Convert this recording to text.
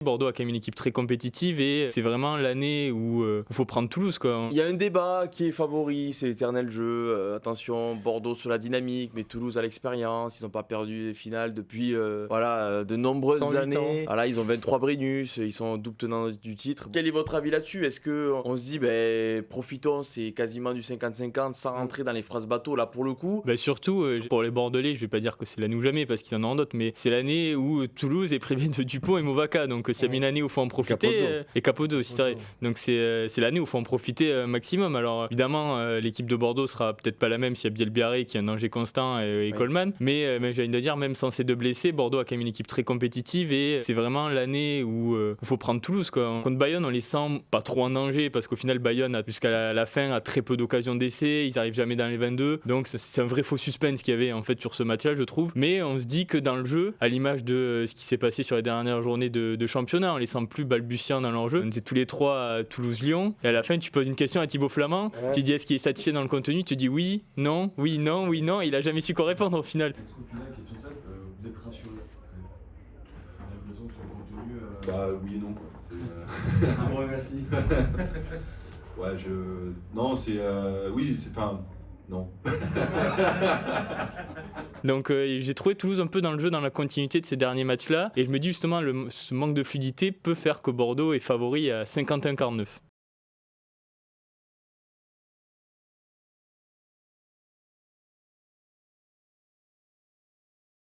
Bordeaux a quand même une équipe très compétitive et c'est vraiment l'année où il faut prendre Toulouse, quoi. Il y a un débat qui est favori, c'est l'éternel jeu. Attention, Bordeaux sur la dynamique, mais Toulouse à l'expérience. Ils n'ont pas perdu les finales depuis de nombreuses 108 années. ans. Voilà, ils ont 23 Brennus, ils sont double tenants du titre. Quel est votre avis là-dessus? Est-ce qu'on se dit, profitons, c'est quasiment du 50-50 sans rentrer dans les phrases bateau là pour le coup? Surtout pour les Bordelais, je vais pas dire que c'est l'année ou jamais parce qu'ils en ont d'autres, mais c'est l'année où Toulouse est privé de Dupont et Movaca. Donc s'il y a une année où il faut en profiter, et Capozzo aussi, c'est vrai. Donc c'est l'année où il faut en profiter maximum. Alors évidemment, l'équipe de Bordeaux sera peut-être pas la même s'il y a Bielbiarré qui est un danger constant et Coleman, mais j'ai envie de dire, même sans ces deux blessés, Bordeaux a quand même une équipe très compétitive et c'est vraiment l'année où il faut prendre Toulouse, quoi. Contre Bayonne, on les sent pas trop en danger parce qu'au final Bayonne jusqu'à la fin a très peu d'occasions d'essai, ils arrivent jamais dans les 22, donc c'est un vrai faux suspense qu'il y avait en fait sur ce match-là, je trouve. Mais on se dit que dans le jeu, à l'image de ce qui s'est passé sur les dernières journées de championnat, on les sent plus balbutiants dans leur jeu. On était tous les trois à Toulouse-Lyon et à la fin tu poses une question à Thibaut Flamand, tu dis est-ce qu'il est satisfait dans le contenu, tu dis oui, non, oui, non, oui, non, il a jamais su quoi répondre au final. Est-ce qu'au final, question simple, vous êtes rassuré? On a l'impression que sur le contenu. Oui et non, quoi. Ah ouais, merci. Non, c'est. Oui, c'est. Enfin. Non. Donc j'ai trouvé Toulouse un peu dans le jeu, dans la continuité de ces derniers matchs-là. Et je me dis justement, ce manque de fluidité peut faire que Bordeaux est favori à 51-49.